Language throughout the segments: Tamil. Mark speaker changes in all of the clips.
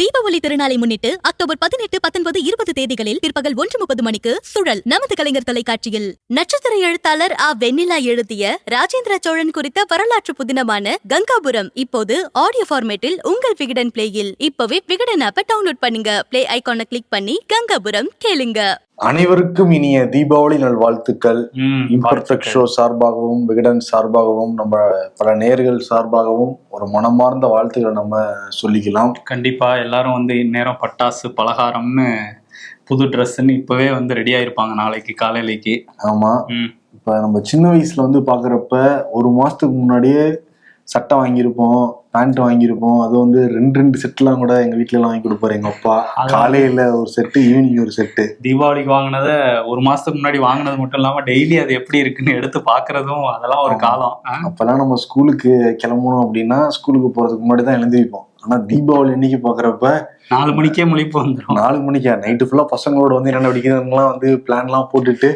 Speaker 1: தீபாவளி திருநாளை முன்னிட்டு அக்டோபர் 18, 19, 20 தேதிகளில் பிற்பகல் 1:30 மணிக்கு சுழல் நமது கலைஞர் தொலைக்காட்சியில் நட்சத்திர எழுத்தாளர் வெண்ணிலா எழுதிய ராஜேந்திர சோழன் குறித்த வரலாற்று புதினமான கங்காபுரம் இப்போது ஆடியோ ஃபார்மேட்டில் உங்கள் விகடன் பிளேயில். இப்பவே விகடன் ஆப்பை டவுன்லோட் பண்ணுங்க. பிளே ஐகானை கிளிக் பண்ணி கங்காபுரம் கேளுங்க.
Speaker 2: அனைவருக்கும் இனிய தீபாவளி நல்வாழ்த்துக்கள். இம்பர்ஃபெக்ட் ஷோ சார்பாகவும் விகடன் சார்பாகவும் நம்ம பல நேயர்கள் சார்பாகவும் ஒரு மனமார்ந்த வாழ்த்துக்களை நம்ம சொல்லிக்கலாம்.
Speaker 3: கண்டிப்பா எல்லாரும் இந்நேரம் பட்டாசு பலகாரம்னு புது ட்ரெஸ்ன்னு இப்பவே ரெடி ஆயிருப்பாங்க நாளைக்கு காலையிலேக்கு.
Speaker 2: ஆமா, இப்ப நம்ம சின்ன வயசுல பாக்குறப்ப ஒரு மாசத்துக்கு முன்னாடியே சட்டை வாங்கியிருப்போம், பேண்ட் வாங்கியிருப்போம். அது ரெண்டு செட்லாம் கூட எங்க வீட்டுல எல்லாம் வாங்கி கொடுப்பாரு எங்க அப்பா. காலையில ஒரு செட்டு, ஈவினிங் ஒரு செட்டு.
Speaker 3: தீபாவளிக்கு வாங்கினத ஒரு மாசத்துக்கு முன்னாடி வாங்கினது மட்டும் இல்லாம டெய்லி அது எப்படி இருக்குன்னு எடுத்து பாக்குறதும் அதெல்லாம் ஒரு காலம்.
Speaker 2: அப்பெல்லாம் நம்ம ஸ்கூலுக்கு கிளம்பணும் அப்படின்னா ஸ்கூலுக்கு போறதுக்கு முன்னாடி தான் எழுந்திருப்போம். ஆனா தீபாவளி அன்னைக்கு பாக்குறப்ப
Speaker 3: 4 மணிக்கே முழிப்பு வந்துடும்.
Speaker 2: 4 மணிக்கா நைட்டு ஃபுல்லா பசங்களோட என்ன வெடிக்கிறதுலாம் பிளான் எல்லாம் போட்டுட்டு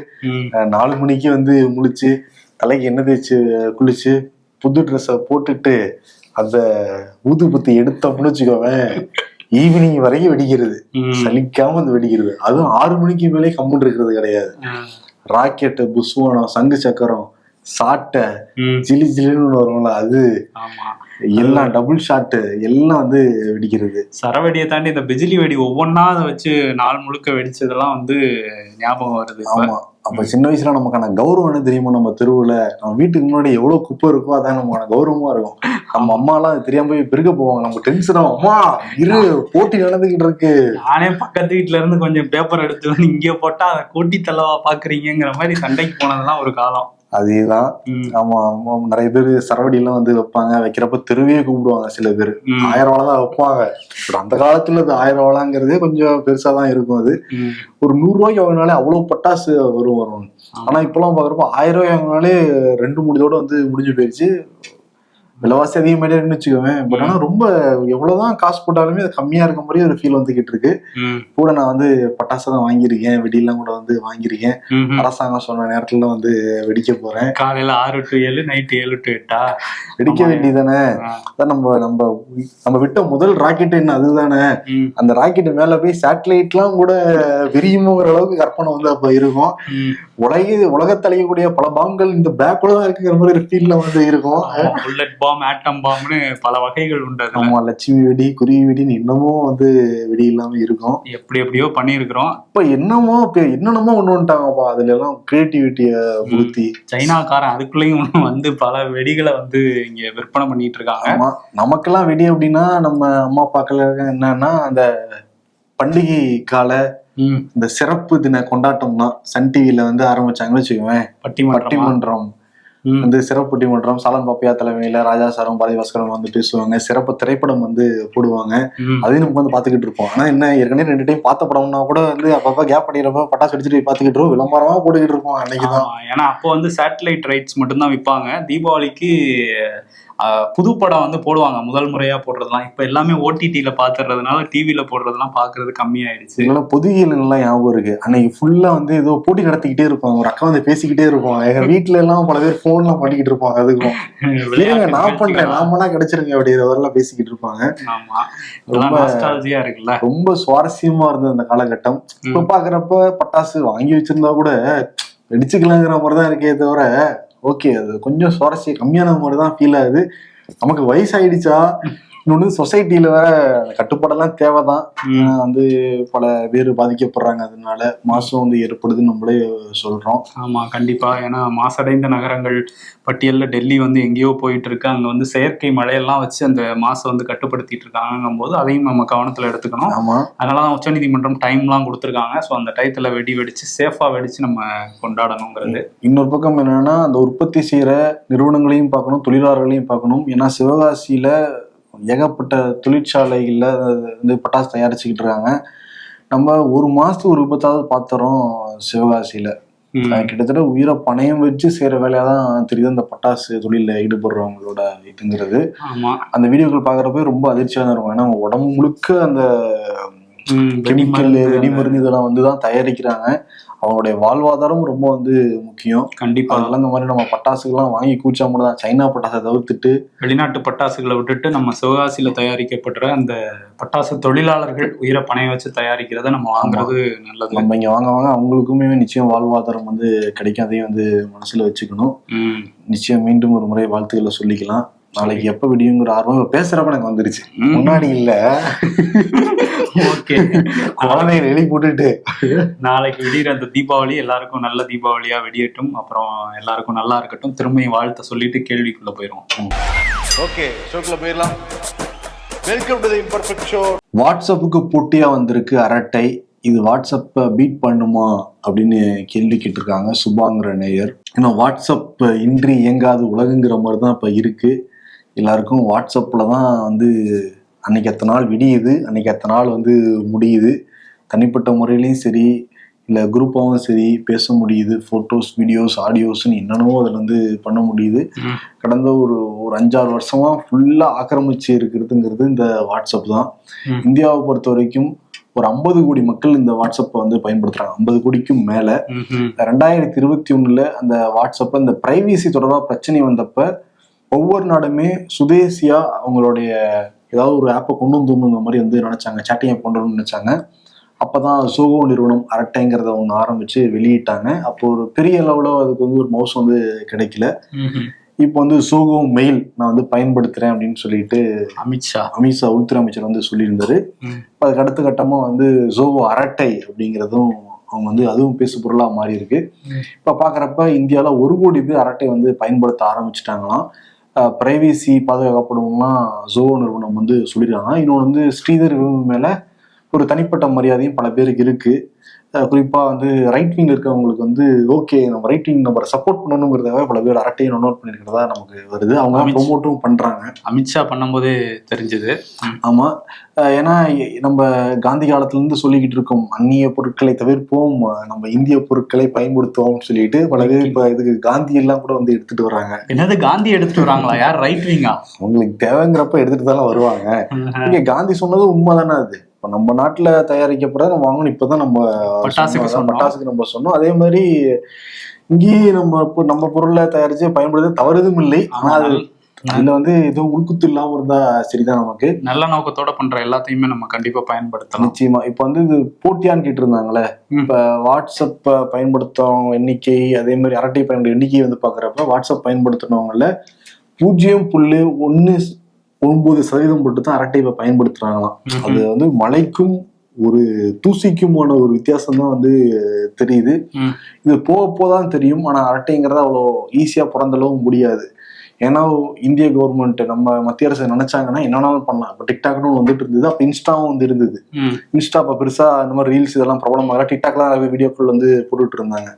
Speaker 2: 4 மணிக்கு முழிச்சு தலைக்கு எண்ணெய் தேய்ச்சி குளிச்சு புது ட்ரெஸ்ஸை போட்டுட்டு அந்த ஊதுபத்தி எடுத்தோம்னு வச்சுக்கோவேன், ஈவினிங் வரைக்கும் வெடிக்கிறது, சலிக்காம வெடிக்கிறது. அதுவும் 6 மணிக்கு மேலே கம்முன்னு இருக்கிறது கிடையாது. ராக்கெட்டு, புஸ்வானம், சங்கு சக்கரம், சாட்டை, ஜிலி ஜிலின்னு வரும்ல, அது எல்லாம் டபுள் ஷாட்டு எல்லாம் வெடிக்கிறது.
Speaker 3: சரவெடியை தாண்டி இந்த பிஜிலி வெடி ஒவ்வொன்னா அதை வச்சு நாள் முழுக்க வெடிச்சதெல்லாம் ஞாபகம் வருது.
Speaker 2: ஆமா, அப்ப சின்ன வயசுல நமக்கான கௌரவம் என்ன தெரியுமா? நம்ம தெருவுல நம்ம வீட்டுக்கு முன்னாடி எவ்வளவு குப்பை இருக்கோ அதான் நமக்கான கௌரவமா இருக்கும். நம்ம அம்மா எல்லாம் அது தெரியாம போய் பெருக்க போவாங்க. நம்ம டென்ஷன் ஆகும், அம்மா இரு போட்டி நடந்துகிட்டு இருக்கு.
Speaker 3: நானே பக்கத்து வீட்டுல இருந்து கொஞ்சம் பேப்பர் எடுத்து இங்கே போட்டா அதை கூட்டி தள்ளவா பாக்குறீங்கிற மாதிரி சண்டைக்கு போனதெல்லாம் ஒரு காலம்.
Speaker 2: அதேதான். ஆமா, நிறைய பேர் சரவடி எல்லாம் வைப்பாங்க. வைக்கிறப்ப தெருவே கூப்பிடுவாங்க. சில பேர் 1000 ரூபாய் தான் வைப்பாங்க. அந்த காலத்துல அது 1000 ரூபாங்கிறதே கொஞ்சம் பெருசாதான் இருக்கும். அது ஒரு 100 ரூபாய்க்கு வாங்கினாலே அவ்வளவு பட்டாசு வரும். ஆனா இப்பெல்லாம் பாக்குறப்ப 1000 ரூபாய் வாங்கினாலே 2 முடிதோட முடிஞ்சு போயிடுச்சு. விலைவாசி அதிகமாயிட்டேன்னு வச்சுக்கோவேன். பட் ஆனா ரொம்ப எவ்வளவுதான் காசு போட்டாலுமே அது கம்மியா இருக்க மாதிரி ஒரு ஃபீல் வந்துகிட்டு இருக்கு. கூட நான் பட்டாசு தான் வாங்கியிருக்கேன், வெடியெல்லாம் கூட வாங்கியிருக்கேன். அரசாங்கம் சொன்ன நேரத்துல வெடிக்க போறேன்.
Speaker 3: காலையில 6 to 7, நைட்டு 7 to 8
Speaker 2: வெடிக்க வேண்டியதானே. அதான் நம்ம விட்ட முதல் ராக்கெட் என்ன அதுதானே. அந்த ராக்கெட் மேல போய் சேட்டலைட் எல்லாம் கூட விரியுமோங்கிற அளவுக்கு கற்பனை அப்ப இருக்கும். உலகத்தை அழியக்கூடிய பல பாம்புகள் இந்த பேக்குள்ள தான் இருக்குங்கிற மாதிரி ஒரு ஃபீல்ல இருக்கும்.
Speaker 3: புல்லட் பாம், ஆட்டம் பாம்னு பல வகைகள் உண்டு.
Speaker 2: ஆமா, லட்சுமி வெடி, குருவி வெடின்னு இன்னமும் வெடி இல்லாம இருக்கும்.
Speaker 3: எப்படியோ பண்ணிருக்கிறோம்.
Speaker 2: இப்ப என்னென்னமோ ஒண்ணு வந்துட்டாங்கப்பா. அதுல எல்லாம் கிரியேட்டிவிட்டிய புகுத்தி
Speaker 3: சைனாக்காரன் அதுக்குள்ளயும் பல வெடிகளை இங்க விற்பனை பண்ணிட்டு இருக்காங்க.
Speaker 2: ஆமா, நமக்கெல்லாம் வெடி அப்படின்னா நம்ம அம்மா அப்பாக்கள் என்னன்னா அந்த பண்டிகை கால இந்த சிறப்பு தின கொண்டாட்டம் தான். சன் டிவில ஆரம்பிச்சாங்கன்னு வச்சுக்குவேன். பட்டிமன்றம் சிறப்பு பட்டிமன்றம் சாலன் பாப்பையா தலைமையில ராஜா சாரும் பாரதி பாஸ்கரும் பேசுவாங்க. சிறப்பு திரைப்படம் போடுவாங்க. அதையும் நம்ம பாத்துக்கிட்டு இருப்போம். ஆனா என்ன, ஏற்கனவே 2 டைம் பார்த்த படம்னா கூட அப்பப்ப கேப் அடிக்கிறப்ப பட்டாசு அடிச்சுட்டு பாத்துக்கிட்டு இருக்கோம். விளம்பரமா போட்டுக்கிட்டு இருப்போம் அன்னைக்குதான்.
Speaker 3: ஏன்னா அப்போ சேட்டலைட் ரைட்ஸ் மட்டும்தான் விற்பாங்க. தீபாவளிக்கு புது படம் போடுவாங்க. முதல் முறையா போடுறதுலாம் இப்ப எல்லாமே ஓடிடில பாத்துறதுனால டிவில போடுறதுலாம் பாக்குறது கம்மியாயிடுச்சு.
Speaker 2: பொதுவியல்லாம் ஞாபகம் இருக்கு. அன்னைக்கு ஃபுல்லா ஏதோ போட்டி நடத்திக்கிட்டே இருப்பாங்க. ஒரு அக்கா பேசிக்கிட்டே இருப்போம். எங்க வீட்டுல எல்லாம் பல பேர் போன்லாம் பண்ணிக்கிட்டு இருப்பாங்க. அதுக்கும் நான் பண்றேன், நாமெல்லாம் கிடைச்சிருங்க அப்படிங்கிற வரலாம் பேசிக்கிட்டு இருப்பாங்க. ரொம்ப சுவாரஸ்யமா இருந்தது அந்த காலகட்டம். இப்ப பாக்குறப்ப பட்டாசு வாங்கி வச்சிருந்தா கூட வெடிச்சுக்கலாங்கிற மாதிரிதான் இருக்கே தவிர ஓகே, அது கொஞ்சம் சுவாரஸ்யம் கம்மியான மாதிரிதான் ஃபீல் ஆகுது. நமக்கு வயசாயிடுச்சா, இன்னொன்னு சொசைட்டில வேற கட்டுப்பாடெல்லாம் தேவைதான். பல பேர் பாதிக்கப்படுறாங்க. அதனால மாசம் ஏற்படுதுன்னு நம்மளே சொல்றோம்.
Speaker 3: ஆமா, கண்டிப்பா. ஏன்னா மாசடைந்த நகரங்கள் பட்டியல்ல டெல்லி எங்கேயோ போயிட்டு இருக்கு. அங்க செயற்கை மழையெல்லாம் வச்சு அந்த மாசம் கட்டுப்படுத்திட்டு இருக்காங்கும் போது அதையும் நம்ம கவனத்துல எடுத்துக்கணும்.
Speaker 2: ஆமா,
Speaker 3: அதனாலதான் உச்சநீதிமன்றம் டைம்லாம் கொடுத்துருக்காங்க. ஸோ அந்த டயத்துல வெடிச்சு சேஃபா வெடிச்சு நம்ம கொண்டாடணுங்கிறது.
Speaker 2: இன்னொரு பக்கம் என்னன்னா, அந்த உற்பத்தி செய்யற நிறுவனங்களையும் பார்க்கணும், தொழிலாளர்களையும் பார்க்கணும். ஏன்னா சிவகாசியில ஏகப்பட்ட தொழிற்சாலைகள்ல பட்டாசு தயாரிச்சுக்கிட்டு இருக்காங்க. நம்ம ஒரு மாசத்துக்கு ஒரு விபத்தாவது பாத்துறோம் சிவகாசியில. கிட்டத்தட்ட உயிரை பணையம் வச்சு செய்யற வேலையாதான் தெரியுது அந்த பட்டாசு தொழில ஈடுபடுறவங்களோட இதுங்கிறது.
Speaker 3: ஆமா,
Speaker 2: அந்த வீடியோக்கள் பாக்குறப்ப ரொம்ப அதிர்ச்சியா தான் இருக்கும். ஏன்னா உடம்பு முழுக்க அந்த கெமிக்கல் வெடிமருந்து இதெல்லாம் வந்துதான் தயாரிக்கிறாங்க. அவங்களுடைய வாழ்வாதாரம் ரொம்ப வந்து முக்கியம்.
Speaker 3: கண்டிப்பா
Speaker 2: அதெல்லாம் இந்த மாதிரி நம்ம பட்டாசுகள்லாம் வாங்கி கூச்சா மட்டும் தான், சைனா பட்டாசை தவிர்த்துட்டு
Speaker 3: வெளிநாட்டு பட்டாசுகளை விட்டுட்டு நம்ம சிவகாசியில தயாரிக்கப்படுற அந்த பட்டாசு தொழிலாளர்கள் உயிரை பணைய வச்சு தயாரிக்கிறத நம்ம வாங்குறது நல்லது.
Speaker 2: நம்ம இங்க வாங்க அவங்களுக்குமே நிச்சயம் வாழ்வாதாரம் வந்து கிடைக்கும். அதையும் வந்து மனசுல வச்சுக்கணும். நிச்சயம் மீண்டும் ஒரு முறை வாழ்த்துக்களை சொல்லிக்கலாம். நாளைக்கு எப்ப விடியுங்கிற ஆர்வம் பேசுறப்ப எனக்கு வந்துருச்சு, முன்னாடி இல்ல.
Speaker 3: ஓகே,
Speaker 2: குழந்தைகளை எழுதி போட்டுட்டு
Speaker 3: நாளைக்கு விடிகிற அந்த தீபாவளி எல்லாருக்கும் நல்ல தீபாவளியா வெடியட்டும். அப்புறம் எல்லாருக்கும் நல்லா இருக்கட்டும். திரும்பியும் வாழ்த்த சொல்லிட்டு கேள்விக்குள்ள போயிடுவோம்.
Speaker 2: ஓகே, ஷோக்குள்ள போயிடலாம். Welcome to the imperfect show. வாட்ஸ்அப்புக்கு போட்டியா வந்திருக்கு அரட்டை. இது வாட்ஸ்அப்பை பீட் பண்ணுமா அப்படின்னு கேள்வி கேட்டிருக்காங்க சுபாங்கிற நேயர். ஏன்னா வாட்ஸ்அப் இன்றி இயங்காது உலகங்கிற மாதிரி தான் இப்போ இருக்கு. எல்லாருக்கும் வாட்ஸ்அப்பில் தான் வந்து அன்னைக்கு அத்தனை நாள் விடியுது, அன்னைக்கு அத்தனை நாள் வந்து முடியுது. தனிப்பட்ட முறையிலையும் சரி, இல்லை குரூப்பாகவும் சரி பேச முடியுது. ஃபோட்டோஸ், வீடியோஸ், ஆடியோஸ்ன்னு என்னென்னவோ அதில் வந்து பண்ண முடியுது. கடந்த ஒரு 5-6 வருஷமா ஃபுல்லாக ஆக்கிரமிச்சு இருக்கிறதுங்கிறது இந்த வாட்ஸ்அப் தான். இந்தியாவை பொறுத்த வரைக்கும் ஒரு 50 கோடி மக்கள் இந்த வாட்ஸ்அப்பை வந்து பயன்படுத்துறாங்க, 50 கோடிக்கும் மேல. 2021 அந்த வாட்ஸ்அப்பை இந்த பிரைவேசி தொடர்பாக பிரச்சனை வந்தப்ப ஒவ்வொரு நாடுமே சுதேசியா அவங்களுடைய ஏதாவது ஒரு ஆப்பை கொண்டு வந்துடணுங்கிற மாதிரி வந்து நினைச்சாங்க, சேட்டிங் ஆப் கொண்டு வரணும்னு நினைச்சாங்க. அப்பதான் சோகோ நிறுவனம் அரட்டைங்கிறத ஒன்று ஆரம்பிச்சு வெளியிட்டாங்க. அப்போ ஒரு பெரிய அளவுல அதுக்கு வந்து ஒரு மவுஸ் வந்து கிடைக்கல. இப்போ வந்து சோகோ மெயில் நான் வந்து பயன்படுத்துறேன் அப்படின்னு சொல்லிட்டு அமித்ஷா உள்துறை அமைச்சர் வந்து சொல்லியிருந்தாரு. இப்போ அதுக்கு அடுத்த கட்டமா வந்து சோகோ அரட்டை அப்படிங்கிறதும் அவங்க வந்து அதுவும் பேசு பொருளா மாறி இருக்கு. இப்ப பாக்குறப்ப இந்தியாவில 1 கோடி பேர் அரட்டை வந்து பயன்படுத்த ஆரம்பிச்சுட்டாங்களாம். பிரைவேசி பாதுகாக்கப்படும்னா சோகோ நிறுவனம் வந்து சொல்லியிருக்காங்க. இன்னொன்று வந்து ஸ்ரீதர் மேல ஒரு தனிப்பட்ட மரியாதையும் பல பேருக்கு இருக்கு. குறிப்பா வந்து ரைட் விங் இருக்கவங்களுக்கு வந்து ஓகே, நம்ம ரைட் விங் நம்பரை சப்போர்ட் பண்ணணுங்கிறதாவே பல பேர் அரட்டையை நோட் பண்ணிருக்கிறதா நமக்கு வருது. அவங்க ப்ரொமோட்டும் பண்றாங்க.
Speaker 3: அமித்ஷா பண்ணும்போதே தெரிஞ்சது.
Speaker 2: ஆமா, ஏன்னா நம்ம காந்தி காலத்துல இருந்து சொல்லிக்கிட்டு இருக்கோம், அந்நிய பொருட்களை தவிர்ப்போம், நம்ம இந்திய பொருட்களை பயன்படுத்துவோம் சொல்லிட்டு பல பேர் இப்ப இதுக்கு காந்தி எல்லாம் கூட வந்து எடுத்துட்டு வர்றாங்க.
Speaker 3: என்னது காந்தி எடுத்துட்டு வராங்களா? யார் ரைட் விங்கா?
Speaker 2: உங்களுக்கு தேவைங்கிறப்ப எடுத்துட்டு தானே வருவாங்க. இங்க காந்தி சொன்னது உண்மைதானே. அது இப்போ நம்ம நாட்டுல தயாரிக்கப்படுற நம்ம வாங்கணும். இப்பதான் நம்ம பட்டாசுக்கு நம்ம சொன்னோம். அதே மாதிரி இங்கேயே நம்ம பொருளை தயாரிச்சு பயன்படுத்த தவறுதும் இல்லை. ஆனா அதுல வந்து எதுவும் உள்குத்து இல்லாம இருந்தா சரிதான். நமக்கு நல்ல
Speaker 3: நோக்கத்தோட பண்ற எல்லாத்தையுமே நம்ம கண்டிப்பா பயன்படுத்தலாம்.
Speaker 2: நிச்சயமா. இப்ப வந்து இது போட்டியான்னு கேட்டு இருந்தாங்களே, இப்ப வாட்ஸ்அப் பயன்படுத்துறவங்க எண்ணிக்கை, அதே மாதிரி அரட்டை பயன்படுத்த எண்ணிக்கை வந்து பாக்குறப்ப வாட்ஸ்அப் பயன்படுத்துறவங்கள 0.19% மட்டும் தான் அரட்டை பயன்படுத்துறாங்களாம். அது வந்து மழைக்கும் ஒரு தூசிக்குமான ஒரு வித்தியாசம் தான் வந்து தெரியுது. இது போதான் தெரியும். ஆனா அரட்டைங்கிறத அவ்வளோ ஈஸியா பிறந்தளவும் முடியாது. ஏன்னா இந்திய கவர்மெண்ட், நம்ம மத்திய அரசு நினைச்சாங்கன்னா என்னன்னாலும் பண்ணலாம். இப்போ டிக்டாக்னு வந்துட்டு இருந்தது, அப்போ இன்ஸ்டாவும் வந்து இருந்தது. இன்ஸ்டா இப்போ பெருசா இந்த மாதிரி ரீல்ஸ் இதெல்லாம் பிரபலமாக, டிக்டாக்லாம் வீடியோக்கள் வந்து போட்டுட்டு இருந்தாங்க.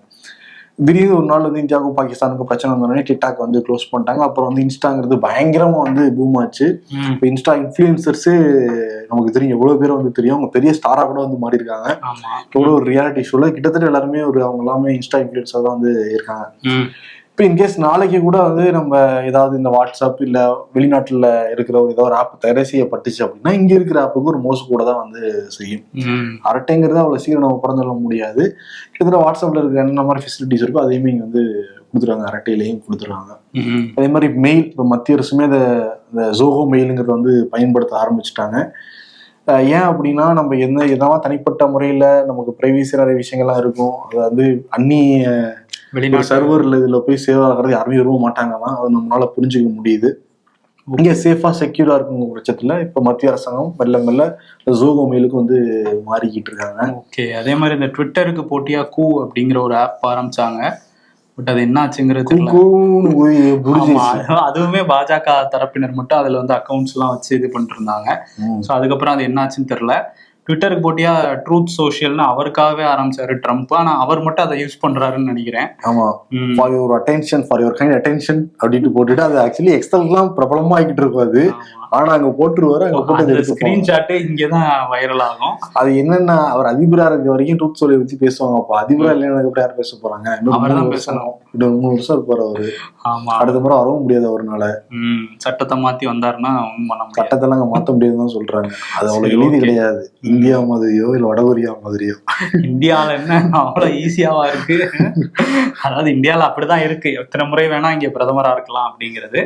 Speaker 2: திடீர்னு ஒரு நாள் வந்து இந்தியாவுக்கும் பாகிஸ்தானுக்கும் பிரச்சனை வந்தோடனே டிக்டாக் வந்து க்ளோஸ் பண்ணிட்டாங்க. அப்புறம் வந்து இன்ஸ்டாங்கிறது பயங்கரமா வந்து பூம் ஆச்சு. இப்போ இன்ஸ்டா இன்ஃப்ளூயன்சர்ஸு நமக்கு தெரியும், எவ்வளவு பேர் வந்து தெரியும். அவங்க பெரிய ஸ்டாரா கூட வந்து மாறி இருக்காங்க. எவ்வளோ ஒரு ரியாலிட்டி ஷோல கிட்டத்தட்ட எல்லாருமே அவங்க எல்லாமே இன்ஸ்டா இன்ஃப்ளூயன்சர் தான் வந்து இருக்காங்க. இப்போ இன்கேஸ் நாளைக்கு கூட வந்து நம்ம ஏதாவது இந்த வாட்ஸ்அப் இல்லை வெளிநாட்டில் இருக்கிற ஏதோ ஒரு ஆப் தடை செய்யப்பட்டுச்சு அப்படின்னா இங்க இருக்கிற ஆப்புக்கு ஒரு மோசம் கூட தான் வந்து செய்யும். அரட்டைங்கிறது அவ்வளோ சீக்கிரம் நம்ம பிறந்துட முடியாது. கிட்டத்தட்ட வாட்ஸ்அப்ல இருக்கிற என்ன மாதிரி ஃபெசிலிட்டிஸ் இருக்கோ அதையுமே இங்கே வந்து கொடுத்துருவாங்க, அரட்டையிலையும் கொடுத்துருவாங்க. அதே மாதிரி மெயில், இப்போ மத்திய அரசுமே இந்த ஜோகோ மெயிலுங்கிறத வந்து பயன்படுத்த ஆரம்பிச்சுட்டாங்க. ஏன் அப்படின்னா நம்ம எதாவது தனிப்பட்ட முறையில் நமக்கு பிரைவேசி நிறைய விஷயங்கள்லாம் இருக்கும். அது வந்து அந்நிய சர்வர்ல இதுல போய் சேவ் ஆகிறது யாருமே விரும்ப மாட்டாங்கதான். அது நம்மளால புரிஞ்சுக்க முடியுது. இங்க சேஃபா செக்யூரா இருக்குங்க பட்சத்துல இப்ப மத்திய அரசாங்கம் மெல்ல மெல்ல ஜோகோ மெயிலுக்கு வந்து மாறிக்கிட்டு இருக்காங்க.
Speaker 3: ஓகே, அதே மாதிரி இந்த ட்விட்டருக்கு போட்டியா கூ அப்படிங்கிற ஒரு ஆப் ஆரம்பிச்சாங்க. பட் அது என்ன ஆச்சுங்கிறது அதுவுமே பாஜக தரப்பினர் மட்டும் அதுல வந்து அக்கௌண்ட்ஸ் எல்லாம் வச்சு இது பண்ணிட்டு இருந்தாங்க. ஸோ அதுக்கப்புறம் அது என்ன ஆச்சுன்னு தெரியல. ட்விட்டருக்கு போட்டியா ட்ரூத் சோஷியல்னு அவருக்காகவே ஆரம்பிச்சாரு ட்ரம்ப். ஆனா அவர் மட்டும் அதை யூஸ் பண்றாருன்னு நினைக்கிறேன்.
Speaker 2: ஆமா, for your attention, for your kind attention அப்படின்ட்டு போட்டுட்டு அது ஆக்சுவலி எக்ஸல்லாம் பிரபலமா ஆகிட்டு இருக்கும். ஆனா அங்க போட்டுருவாரு, அங்க போட்டு
Speaker 3: ஸ்கிரீன்ஷாட் இங்கதான் வைரல் ஆகும்.
Speaker 2: அது என்னன்னா அவர் அதிபரா இருக்க வரைக்கும் ட்ரூத் சோஷியலை பத்தி பேசுவாங்க. அப்ப அதிபரா இல்லைன்னு அப்புறம் யார் பேச போறாங்க?
Speaker 3: அவர்தான் பேசணும்.
Speaker 2: 3 வருஷம் இருப்பாரு அவரு.
Speaker 3: ஆமா,
Speaker 2: அடுத்த முறை வரவும் முடியாது அவர்னால.
Speaker 3: சட்டத்தை மாத்தி வந்தாருன்னா
Speaker 2: சட்டத்தெல்லாம் அங்க மாத்த முடியாதுன்னு சொல்றாங்க. அது அவ்வளவு எளிது கிடையாது. இந்தியா மாதிரியோ இல்ல வடகொரியா மாதிரியோ.
Speaker 3: இந்தியாவில என்ன அவ்வளவு ஈஸியாவா இருக்கு? அதாவது இந்தியாவில அப்படிதான் இருக்கு. எத்தனை முறை வேணா இங்க பிரதமரா இருக்கலாம் அப்படிங்கிறது.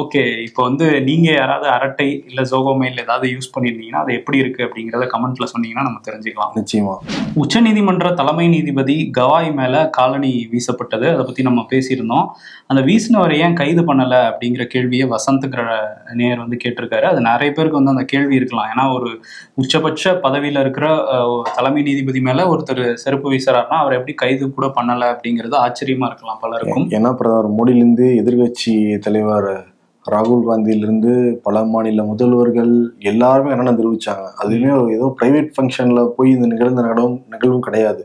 Speaker 3: ஓகே, இப்போ வந்து நீங்க யாராவது அரட்டை இல்ல ஜோகோ மெயில் ஏதாவது யூஸ் பண்ணிருந்தீங்கன்னா அது எப்படி இருக்கு அப்படிங்கறத கமெண்ட்ல சொன்னீங்கன்னா நம்ம தெரிஞ்சுக்கலாம்.
Speaker 2: நிச்சயமா.
Speaker 3: உச்சநீதிமன்ற தலைமை நீதிபதி கவாய் மேல காலனி வீசப்பட்டது, அதை பத்தி நம்ம பேசியிருந்தோம். அந்த வீசினவரை ஏன் கைது பண்ணல அப்படிங்கிற கேள்வியை வசந்த்ங்கிற நேயர் வந்து கேட்டிருக்காரு. அது நிறைய பேருக்கு வந்து அந்த கேள்வி இருக்கலாம். ஏன்னா ஒரு உச்சபட்ச பதவியில இருக்கிற தலைமை நீதிபதி மேல ஒருத்தர் செருப்பு வீசுறாருன்னா அவர் எப்படி கைது கூட பண்ணல அப்படிங்கிறது ஆச்சரியமா இருக்கலாம் பலருக்கும்.
Speaker 2: ஏன்னா பிரதமர் மோடியிலிருந்து எதிர்கட்சி தலைவர் ராகுல் காந்தியிலிருந்து பல மாநில முதல்வர்கள் எல்லாருமே என்னென்ன தெரிவிச்சாங்க. அதுவுமே ஏதோ பிரைவேட் ஃபங்க்ஷன்ல போய் இந்த நிகழ்வும் கிடையாது.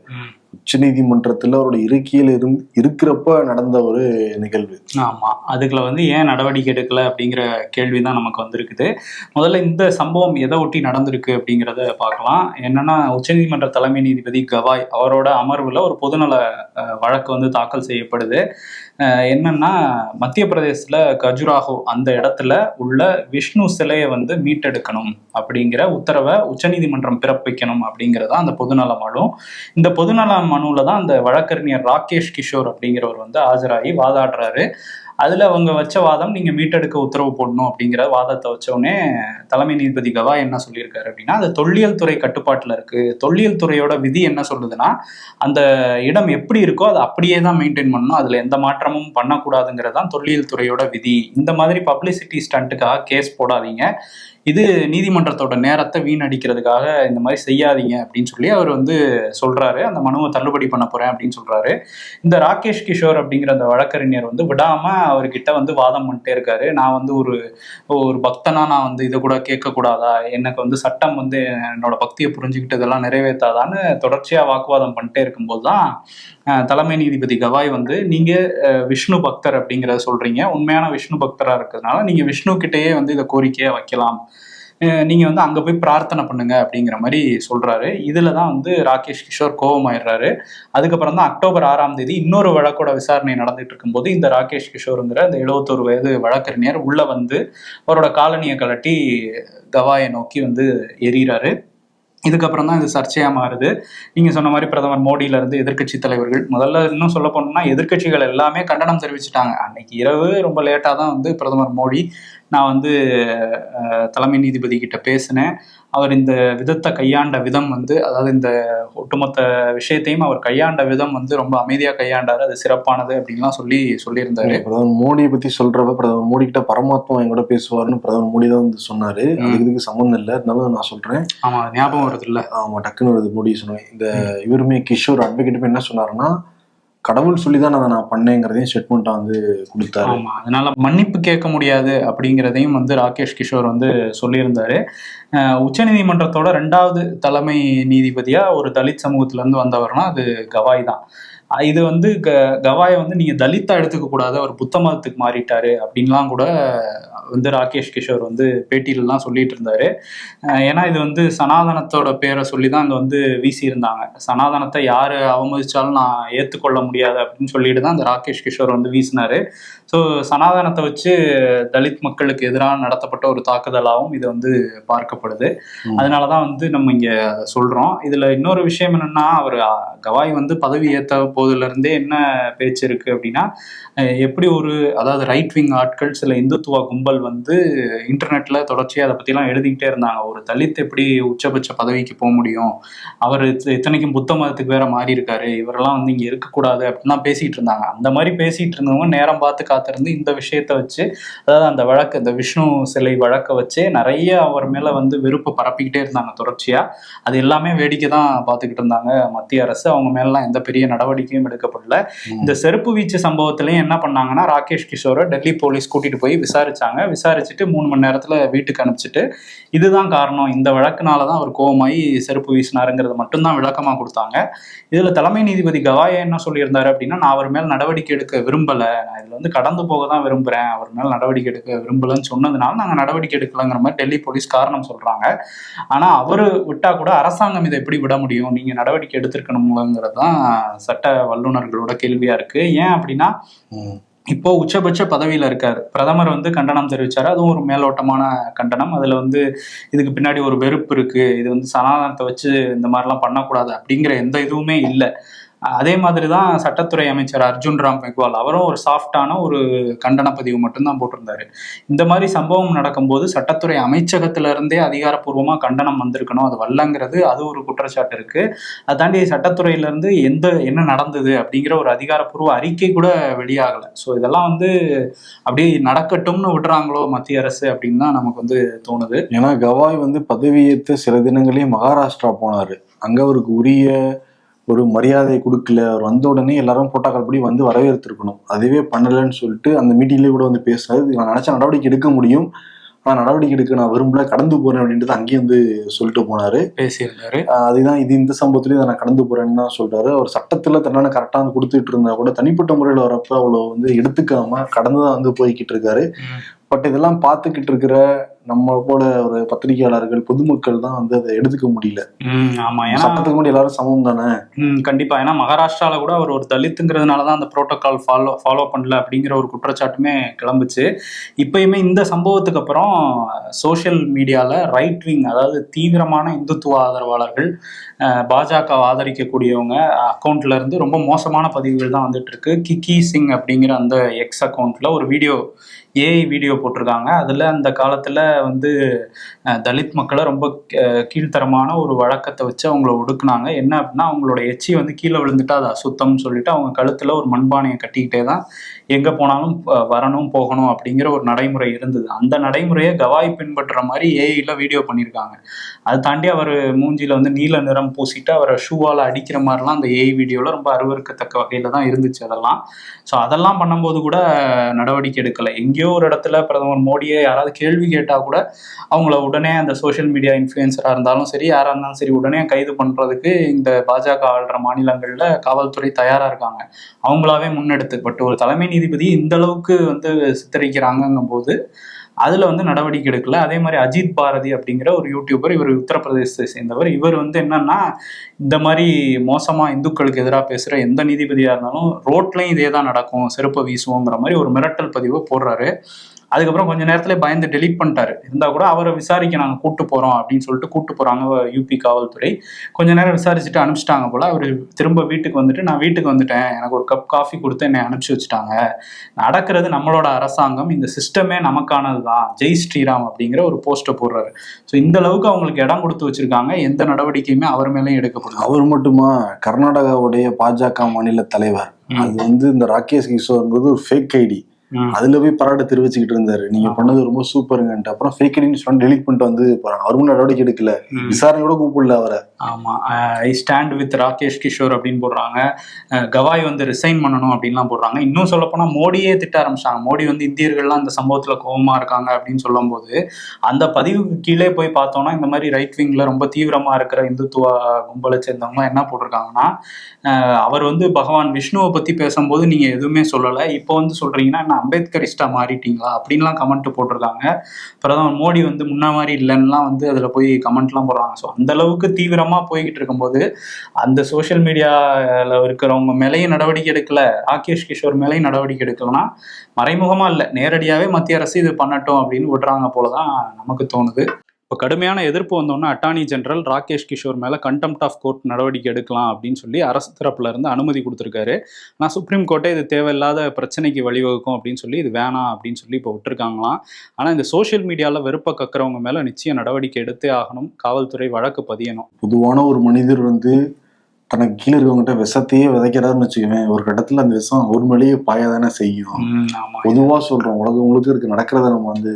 Speaker 2: உச்ச நீதிமன்றத்துல அவருடைய இருக்கையில் இருக்கிறப்ப நடந்த ஒரு நிகழ்வு.
Speaker 3: ஆமா, அதுக்குள்ள வந்து ஏன் நடவடிக்கை எடுக்கல அப்படிங்கிற கேள்விதான் நமக்கு வந்திருக்குது. முதல்ல இந்த சம்பவம் எதை ஒட்டி நடந்திருக்கு அப்படிங்கிறத பார்க்கலாம். என்னன்னா, உச்சநீதிமன்ற தலைமை நீதிபதி கவாய் அவரோட அமர்வுல ஒரு பொதுநல வழக்கு வந்து தாக்கல் செய்யப்படுது. என்னன்னா, மத்திய பிரதேசத்துல கஜுராஹோ அந்த இடத்துல உள்ள விஷ்ணு சிலையை வந்து மீட்டெடுக்கணும் அப்படிங்கிற உத்தரவை உச்சநீதிமன்றம் பிறப்பிக்கணும் அப்படிங்கிறதா அந்த பொதுநல மனு. இந்த பொதுநல மனுல தான் அந்த வழக்கறிஞர் ராகேஷ் கிஷோர் அப்படிங்கிறவர் வந்து ஆஜராகி வாதாடுறாரு. அதுல அவங்க வச்ச வாதம், நீங்க மீட்டெடுக்க உத்தரவு போடணும் அப்படிங்கிற வாதத்தை வச்சோடனே தலைமை நீதிபதி கவாய் என்ன சொல்லியிருக்காரு அப்படின்னா, அது தொல்லியல் துறை கட்டுப்பாட்டுல இருக்கு. தொல்லியல் துறையோட விதி என்ன சொல்லுதுன்னா, அந்த இடம் எப்படி இருக்கோ அதை அப்படியே தான் மெயின்டைன் பண்ணணும், அதுல எந்த மாற்றமும் பண்ணக்கூடாதுங்கிறதான் தொல்லியல் துறையோட விதி. இந்த மாதிரி பப்ளிசிட்டி ஸ்டண்ட்டுக்காக கேஸ் போடாதீங்க, இது நீதிமன்றத்தோட நேரத்தை வீணடிக்கிறதுக்காக இந்த மாதிரி செய்யாதீங்க அப்படின்னு சொல்லி அவர் வந்து சொல்றாரு. அந்த மனுவை தள்ளுபடி பண்ண போறேன் அப்படின்னு சொல்றாரு. இந்த ராகேஷ் கிஷோர் அப்படிங்கிற அந்த வழக்கறிஞர் வந்து விடாம அவர்கிட்ட வந்து வாதம் பண்ணிட்டே இருக்காரு. நான் வந்து ஒரு பக்தனா நான் வந்து இதை கூட கேட்கக்கூடாதா, எனக்கு வந்து சட்டம் வந்து என்னோட பக்தியை புரிஞ்சுக்கிட்டு இதெல்லாம் நிறைவேற்றாதான்னு தொடர்ச்சியா வாக்குவாதம் பண்ணிட்டே இருக்கும்போது தான் தலைமை நீதிபதி கவாய் வந்து, நீங்க விஷ்ணு பக்தர் அப்படிங்கிறத சொல்றீங்க, உண்மையான விஷ்ணு பக்தரா இருக்கிறதுனால நீங்க விஷ்ணு கிட்டேயே வந்து இதை கோரிக்கையா வைக்கலாம், நீங்க வந்து அங்க போய் பிரார்த்தனை பண்ணுங்க அப்படிங்கிற மாதிரி சொல்றாரு. இதுலதான் வந்து ராகேஷ் கிஷோர் கோபமாயிடுறாரு. அதுக்கப்புறம் தான் அக்டோபர் 6ஆம் தேதி இன்னொரு வழக்கோட விசாரணை நடந்துட்டு இருக்கும்போது இந்த ராகேஷ் கிஷோருங்கிற இந்த 71 வயது வழக்கறிஞர் உள்ள வந்து அவரோட காலனியை கலட்டி கவாயை நோக்கி வந்து எறிகிறாரு. இதுக்கப்புறம் தான் இது சர்ச்சையா மாறுது. நீங்க சொன்ன மாதிரி பிரதமர் மோடியில இருந்து எதிர்கட்சி தலைவர்கள், முதல்ல இன்னும் சொல்ல போனோம்னா எதிர்கட்சிகள் எல்லாமே கண்டனம் தெரிவிச்சுட்டாங்க. அன்னைக்கு இரவு ரொம்ப லேட்டா தான் வந்து பிரதமர் மோடி, நான் வந்து தலைமை நீதிபதி கிட்ட பேசினேன், அவர் இந்த விதத்தை கையாண்ட விதம் வந்து, அதாவது இந்த ஒட்டுமொத்த விஷயத்தையும் அவர் கையாண்ட விதம் வந்து ரொம்ப அமைதியா கையாண்டாரு, அது சிறப்பானது அப்படின்லாம் சொல்லியிருந்தாரு.
Speaker 2: பிரதமர் மோடியை பத்தி சொல்றப்ப பிரதமர் மோடி கிட்ட பரமாத்மா என் கூட பேசுவாருன்னு பிரதமர் மோடி தான் வந்து சொன்னாரு. அதுக்கு சம்மந்தம் இல்லை, இருந்தாலும் நான் சொல்றேன்.
Speaker 3: ஆமா, ஞாபகம் வருது இல்ல?
Speaker 2: ஆமா, டக்குன்னு வருது. மோடி சொன்னேன். இந்த இவருமே கிஷோர் அட்வொகேட் என்ன சொன்னாருன்னா, கடவுள் சொல்லிதான் அதை நான் பண்ணேங்கிறதையும் ஸ்டேட்மெண்ட்டா வந்து கொடுத்தாரு.
Speaker 3: ஆமா, அதனால மன்னிப்பு கேட்க முடியாது அப்படிங்கிறதையும் வந்து ராகேஷ் கிஷோர் வந்து சொல்லியிருந்தாரு. உச்சநீதிமன்றத்தோட 2வது தலைமை நீதிபதியா ஒரு தலித் சமூகத்துல இருந்து வந்தவர்னா அது கவாய் தான். இது வந்து கவாயை வந்து நீங்க தலித்தா எடுத்துக்க கூடாது, அவர் புத்த மதத்துக்கு மாறிட்டாரு அப்படின்லாம் கூட வந்து ராகேஷ் கிஷோர் வந்து பேட்டியிலலாம் சொல்லிட்டு இருந்தாரு. ஏன்னா இது வந்து சனாதனத்தோட பேரை சொல்லிதான் அங்க வந்து வீசியிருந்தாங்க. சனாதனத்தை யாரு அவமதிச்சாலும் நான் ஏற்றுக்கொள்ள முடியாது அப்படின்னு சொல்லிட்டு தான் அந்த ராகேஷ் கிஷோர் வந்து வீசினாரு. ஸோ சனாதனத்தை வச்சு தலித் மக்களுக்கு எதிராக நடத்தப்பட்ட ஒரு தாக்குதலாகவும் இது வந்து பார்க்கப்படுது. அதனாலதான் வந்து நம்ம இங்க சொல்றோம். இதுல இன்னொரு விஷயம் என்னன்னா, அவர் கவாய் வந்து பதவி ஏற்ற போதுல இருந்தே என்ன பேச்சு இருக்கு அப்படின்னா, எப்படி அதாவது ரைட் விங் ஆட்கள், சில இந்துத்துவ கும்பல் வந்து இன்டர்நெட்ல தொடர்ச்சியா அதை பத்திலாம் எழுதிக்கிட்டே இருந்தாங்க. ஒரு தலித் எப்படி உச்சபட்ச பதவிக்கு போக முடியும், அவர் இத்தனைக்கும் புத்த மதத்துக்கு வேற மாறி இருக்காரு, இவரெல்லாம் வந்து இங்க இருக்கக்கூடாது அப்படின்லாம் பேசிட்டு இருந்தாங்க. அந்த மாதிரி பேசிட்டு இருந்தவங்க நேரம் பார்த்து காத்திருந்து இந்த விஷயத்த வச்சு, அதாவது அந்த வழக்கு, இந்த விஷ்ணு சிலை வழக்கை வச்சு நிறைய அவர் மேல வந்து வெறுப்பை பரப்பிக்கிட்டே இருந்தாங்க தொடர்ச்சியா. அது எல்லாமே வேடிக்கை தான் பார்த்துக்கிட்டு இருந்தாங்க மத்திய அரசு. அவங்க மேலாம் எந்த பெரிய நடவடிக்கை நடவடிக்கையும் எடுக்கப்படல. இந்த செருப்பு வீச்சு சம்பவத்திலையும் என்ன பண்ணாங்கன்னா, ராகேஷ் கிஷோரை டெல்லி போலீஸ் கூட்டிட்டு போய் விசாரிச்சாங்க. விசாரிச்சுட்டு 3 மணி நேரத்துல வீட்டுக்கு அனுப்பிச்சிட்டு இதுதான் காரணம், இந்த வழக்குனாலதான் அவர் கோவமாயி செருப்பு வீசினாருங்கிறத மட்டும்தான் விளக்கமா கொடுத்தாங்க. இதுல தலைமை நீதிபதி கவாய் என்ன சொல்லியிருந்தாரு அப்படின்னா, நான் அவர் மேல் நடவடிக்கை எடுக்க விரும்பல, நான் இதுல வந்து கடந்து போக தான் விரும்புறேன், அவர் மேல் நடவடிக்கை எடுக்க விரும்பலன்னு சொன்னதுனால நாங்க நடவடிக்கை எடுக்கலங்கிற மாதிரி டெல்லி போலீஸ் காரணம் சொல்றாங்க. ஆனா அவரு விட்டா கூட அரசாங்கம் இதை எப்படி விட முடியும், நீங்க நடவடிக்கை எடுத்திருக்கணுங்கிறது தான் சட்ட வல்லுநர்களோட கேள்வியா இருக்கு. ஏன் அப்படின்னா, இப்போ உச்சபட்ச பதவியில இருக்காரு, பிரதமர் வந்து கண்டனம் தெரிவிச்சாரு, அதுவும் ஒரு மேலோட்டமான கண்டனம். அதுல வந்து இதுக்கு பின்னாடி ஒரு வெறுப்பு இருக்கு, இது வந்து சனாதனத்தை வச்சு இந்த மாதிரிலாம் பண்ணக்கூடாது அப்படிங்கிற எந்த இதுவுமே இல்லை. அதே மாதிரிதான் சட்டத்துறை அமைச்சர் அர்ஜுன் ராம் மெக்வால் அவரும் ஒரு சாஃப்டான ஒரு கண்டன பதிவு மட்டும்தான் போட்டிருந்தாரு. இந்த மாதிரி சம்பவம் நடக்கும்போது சட்டத்துறை அமைச்சகத்தில இருந்தே அதிகாரப்பூர்வமா கண்டனம் வந்திருக்கணும், அது வரலங்கிறது அது ஒரு குற்றச்சாட்டு இருக்கு. அதை தாண்டி சட்டத்துறையில இருந்து என்ன நடந்தது அப்படிங்கிற ஒரு அதிகாரப்பூர்வ அறிக்கை கூட வெளியாகல. ஸோ இதெல்லாம் வந்து அப்படியே நடக்கட்டும்னு விடுறாங்களோ மத்திய அரசு அப்படின்னு தான் நமக்கு வந்து தோணுது.
Speaker 2: ஏன்னா கவாய் வந்து பதவியேற்ற சில தினங்களே மகாராஷ்டிரா போனாரு, அங்க அவருக்கு உரிய ஒரு மரியாதை கொடுக்கல. அவர் வந்த உடனே எல்லாரும் போட்டாக்கள் படி வந்து வரவேற்றிருக்கணும், அதுவே பண்ணலன்னு சொல்லிட்டு அந்த மீட்டிங்லேயே கூட வந்து பேசுறாரு. நான் நினைச்சா நடவடிக்கை எடுக்க முடியும், ஆனா நடவடிக்கை எடுக்க நான் விரும்பல, கடந்து போறேன் அப்படின்ட்டு அங்கேயும் வந்து சொல்லிட்டு போனாரு,
Speaker 3: பேசியிருந்தாரு.
Speaker 2: அதுதான் இது இந்த சம்பவத்திலேயே நான் கடந்து போறேன்னு தான் சொல்றாரு. அவர் சட்டத்துல தன்னான கரெக்டா வந்து கொடுத்துட்டு இருந்தா கூட தனிப்பட்ட முறையில் வரப்ப அவ்வளவு வந்து எடுத்துக்காம கடந்துதான் வந்து போய்கிட்டு இருக்காரு. பட் இதெல்லாம் பார்த்துக்கிட்டு இருக்கிற நம்ம போல ஒரு பத்திரிகையாளர்கள் பொதுமக்கள் தான் வந்து அதை எடுத்துக்க முடியல.
Speaker 3: ஆமா, ஏன்னா
Speaker 2: சட்டத்துக்கு முன்னாடி எல்லாரும் சமம் தானே.
Speaker 3: கண்டிப்பா, ஏன்னா மகாராஷ்டிரால கூட அவர் ஒரு தலித்துங்கிறதுனாலதான் அந்த புரோட்டோகால் ஃபாலோ பண்ணல அப்படிங்கிற ஒரு குற்றச்சாட்டுமே கிளம்புச்சு. இப்பயுமே இந்த சம்பவத்துக்கு அப்புறம் சோசியல் மீடியால ரைட் விங், அதாவது தீவிரமான இந்துத்துவ ஆதரவாளர்கள், பாஜக ஆதரிக்கக்கூடியவங்க அக்கௌண்ட்ல இருந்து ரொம்ப மோசமான பதிவுகள் தான் வந்துட்டு இருக்கு. கிக்கி சிங் அப்படிங்கிற அந்த எக்ஸ் அக்கௌண்ட்ல ஒரு ஏஐ வீடியோ போட்டிருக்காங்க. அதில் அந்த காலத்தில் வந்து தலித் மக்களை ரொம்ப கீழ்த்தரமான ஒரு வழக்கத்தை வச்சு அவங்கள ஒடுக்குனாங்க. என்ன அப்படின்னா, அவங்களோட எச்சி வந்து கீழே விழுந்துட்டு அது அசுத்தம்னு சொல்லிட்டு அவங்க கழுத்தில் ஒரு மண்பானையை கட்டிக்கிட்டே தான் எங்கே போனாலும் வரணும் போகணும் அப்படிங்கிற ஒரு நடைமுறை இருந்தது. அந்த நடைமுறையை கவாய் பின்பற்றுற மாதிரி ஏஐல வீடியோ பண்ணியிருக்காங்க. அதை தாண்டி அவர் மூஞ்சியில் வந்து நீல நிறம் பூசிட்டு அவரை ஷூவால் அடிக்கிற மாதிரிலாம் அந்த ஏஐ வீடியோவில் ரொம்ப அருவருக்கத்தக்க வகையில் தான் இருந்துச்சு அதெல்லாம். ஸோ அதெல்லாம் பண்ணும்போது கூட நடவடிக்கை எடுக்கலை. எங்கேயோ ஒரு இடத்துல பிரதமர் மோடியை யாராவது கேள்வி கேட்டால் கூட அவங்கள உடனே அந்த சோஷியல் மீடியா இன்ஃப்ளூயன்சராக இருந்தாலும் சரி, யாராக இருந்தாலும் சரி, உடனே கைது பண்ணுறதுக்கு இந்த பாஜக ஆள்ற மாநிலங்களில் காவல்துறை தயாராக இருக்காங்க, அவங்களாவே முன்னெடுத்து. பட் ஒரு தலைமை நீதிபதி இந்த அளவுக்கு வந்து சித்தரிக்கிறாங்கங்கும் போது அதுல வந்து நடவடிக்கை எடுக்கல. அதே மாதிரி அஜித் பாரதி அப்படிங்கிற ஒரு யூடியூபர், இவர் உத்தரப்பிரதேசத்தை சேர்ந்தவர். இவர் வந்து என்னன்னா, இந்த மாதிரி மோசமா இந்துக்களுக்கு எதிராக பேசுற எந்த நீதிபதியா இருந்தாலும் ரோட்லயும் இதே தான் நடக்கும், செருப்பை வீசுவோங்கிற மாதிரி ஒரு மிரட்டல் பதிவை போடுறாரு. அதுக்கப்புறம் கொஞ்ச நேரத்துல பயந்து டெலீட் பண்ணிட்டாரு. இருந்தா கூட அவரை விசாரிக்க நாங்க கூட்டு போறோம் அப்படின்னு சொல்லிட்டு கூட்டு போறாங்க யூபி காவல்துறை. கொஞ்ச நேரம் விசாரிச்சுட்டு அனுப்பிச்சிட்டாங்க போல. அவர் திரும்ப வீட்டுக்கு வந்துட்டு, நான் வீட்டுக்கு வந்துட்டேன், எனக்கு ஒரு கப் காஃபி கொடுத்து என்னை அனுப்பிச்சு வச்சுட்டாங்க, நடக்கிறது நம்மளோட அரசாங்கம், இந்த சிஸ்டமே நமக்கானது தான், ஜெய் ஸ்ரீராம் அப்படிங்கிற ஒரு போஸ்ட்டை போடுறாரு. ஸோ இந்த அளவுக்கு அவங்களுக்கு இடம் கொடுத்து வச்சிருக்காங்க. எந்த நடவடிக்கையுமே அவர் மேலேயும் எடுக்கப்படும்.
Speaker 2: அவர் மட்டுமா, கர்நாடகாவுடைய பாஜக மாநில தலைவர், அது வந்து இந்த ராகேஷ் கிஷோர்ன்றது ஒரு ஃபேக் ஐடி, அதுல போய் பாராட்டு தெரிவிச்சுக்கிட்டு இருந்தாரு, நீங்க பண்ணது ரொம்ப சூப்பருங்கன்ட்டு. அப்புறம் ஃபேக் ஐடின்னு சொல்லி டெலிட் பண்ணிட்டு வந்து போறாங்க. அவரும் நடவடிக்கை எடுக்கல, விசாரணை கூட கூப்பிடல அவரை.
Speaker 3: ஆமா, I stand with Rakesh Kishore அப்படின்னு போடுறாங்க. கவாய் வந்து ரிசைன் பண்ணணும் அப்படின்லாம் போடுறாங்க. இன்னும் சொல்ல போனா மோடியே திட்ட ஆரம்பிச்சாங்க. மோடி வந்து இந்தியர்கள்லாம் இந்த சம்பவத்துல கோபமா இருக்காங்க அப்படின்னு சொல்லும் போது அந்த பதிவுக்கு கீழே போய் பார்த்தோம்னா, இந்த மாதிரி ரைட் விங்ல ரொம்ப தீவிரமா இருக்கிற இந்துத்துவ கும்பலை சேர்ந்தவங்க என்ன போட்டிருக்காங்கன்னா, அவர் வந்து பகவான் விஷ்ணுவை பத்தி பேசும்போது நீங்க எதுவுமே சொல்லலை, இப்போ வந்து சொல்றீங்கன்னா என்ன அம்பேத்கரிஸ்டா மாறிட்டீங்களா அப்படின்லாம் கமெண்ட் போட்டிருக்காங்க. பிரதமர் மோடி வந்து முன்ன மாதிரி இல்லைன்னுலாம் வந்து அதுல போய் கமெண்ட்லாம் போடுறாங்க. ஸோ அந்த அளவுக்கு தீவிரமா போய்கிட்டு இருக்கும்போது அந்த சோசியல் மீடியால இருக்கிறவங்க மேலேயும் நடவடிக்கை எடுக்கல, ராகேஷ் கிஷோர் மேலேயும் நடவடிக்கை எடுக்கலன்னா மறைமுகமா இல்லை, நேரடியாவே மத்திய அரசு இது பண்ணட்டும் அப்படின்னு விடுறாங்க போலதான் நமக்கு தோணுது. இப்போ கடுமையான எதிர்ப்பு வந்தோன்னா அட்டார்னி ஜெனரல் ராகேஷ் கிஷோர் மேலே கண்டெம்ட் ஆஃப் கோர்ட் நடவடிக்கை எடுக்கலாம் அப்படின்னு சொல்லி அரசு தரப்புல இருந்து அனுமதி கொடுத்துருக்காரு. ஆனால் சுப்ரீம் கோர்ட்டே இது தேவையில்லாத பிரச்சனைக்கு வழிவகுக்கும் அப்படின்னு சொல்லி இது வேணாம் அப்படின்னு சொல்லி இப்போ விட்டுருக்காங்களாம். ஆனால் இந்த சோஷியல் மீடியாவில் வெறுப்பை கக்கிறவங்க மேலே நிச்சயம் நடவடிக்கை எடுத்தே ஆகணும், காவல்துறை வழக்கு பதியணும்.
Speaker 2: பொதுவான ஒரு மனிதர் வந்து தனக்கு கீழே இருக்கவங்ககிட்ட விஷத்தையே விதைக்கிறாருன்னு வச்சுக்குவேன், ஒரு கட்டத்துல அந்த விஷம் ஒரு மேலேயே பாயதானே செய்யும். பொதுவா சொல்றோம், உலகம் உங்களுக்கு இருக்கு, நடக்கிறத நம்ம வந்து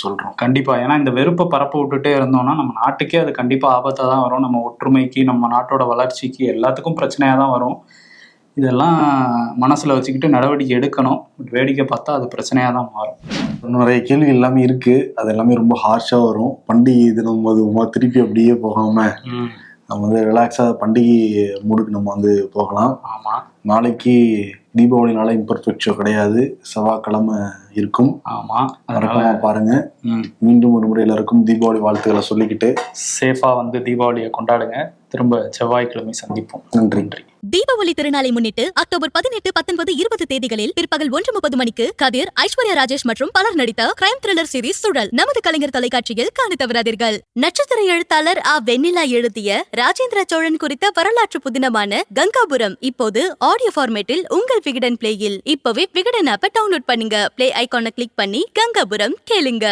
Speaker 2: சொல்றோம்.
Speaker 3: கண்டிப்பா, ஏன்னா இந்த வெறுப்பை பரப்ப விட்டுட்டே இருந்தோம்னா நம்ம நாட்டுக்கே அது கண்டிப்பா ஆபத்தா தான் வரும். நம்ம ஒற்றுமைக்கு, நம்ம நாட்டோட வளர்ச்சிக்கு எல்லாத்துக்கும் பிரச்சனையா தான் வரும். இதெல்லாம் மனசுல வச்சுக்கிட்டு நடவடிக்கை எடுக்கணும். பட் வேடிக்கை பார்த்தா அது பிரச்சனையா தான் மாறும்.
Speaker 2: இன்னும் நிறைய கேள்வி எல்லாமே இருக்கு. அது எல்லாமே ரொம்ப ஹார்ஷா வரும். பண்டிகை தினம் அதுவுமா திருப்பி அப்படியே போகாம நம்ம வந்து ரிலாக்ஸா பண்டிகை மூடுக்கு நம்ம வந்து போகலாம்.
Speaker 3: ஆமா,
Speaker 2: நாளைக்கு தீபாவளினால இம்பர்ஃபெக்ட் ஷோ கிடையாது, செவ்வாய்க்கிழமை இருக்கும்.
Speaker 3: ஆமா,
Speaker 2: மறக்காம பாருங்க. மீண்டும் ஒரு முறை எல்லாருக்கும் தீபாவளி வாழ்த்துக்களை சொல்லிக்கிட்டு
Speaker 3: சேஃபா வந்து தீபாவளியை கொண்டாடுங்க. திரும்ப செவ்வாய்க்கிழமை சந்திப்போம்.
Speaker 2: நன்றி.
Speaker 1: தீபாவளி திருநாளை முன்னிட்டு அக்டோபர் 18, 19, 20 தேதிகளில் பிற்பகல் 1:30 மணிக்கு கதிர், ஐஸ்வர்யா ராஜேஷ் மற்றும் பலர் நடித்த கிரைம் த்ரில்லர் சீரிஸ் சுழல் நமது கலைஞர் தொலைக்காட்சியில் காண தவறாதீர்கள். நட்சத்திர எழுத்தாளர் ஆ வெண்ணிலா எழுதிய ராஜேந்திர சோழன் குறித்த வரலாற்று புதினமான கங்காபுரம் இப்போது ஆடியோ ஃபார்மேட்டில் உங்கள் விகடன் பிளேயில். இப்பவே விகடன் ஆப்பை டவுன்லோட் பண்ணுங்க. பிளே ஐகானை கிளிக் பண்ணி கங்காபுரம் கேளுங்க.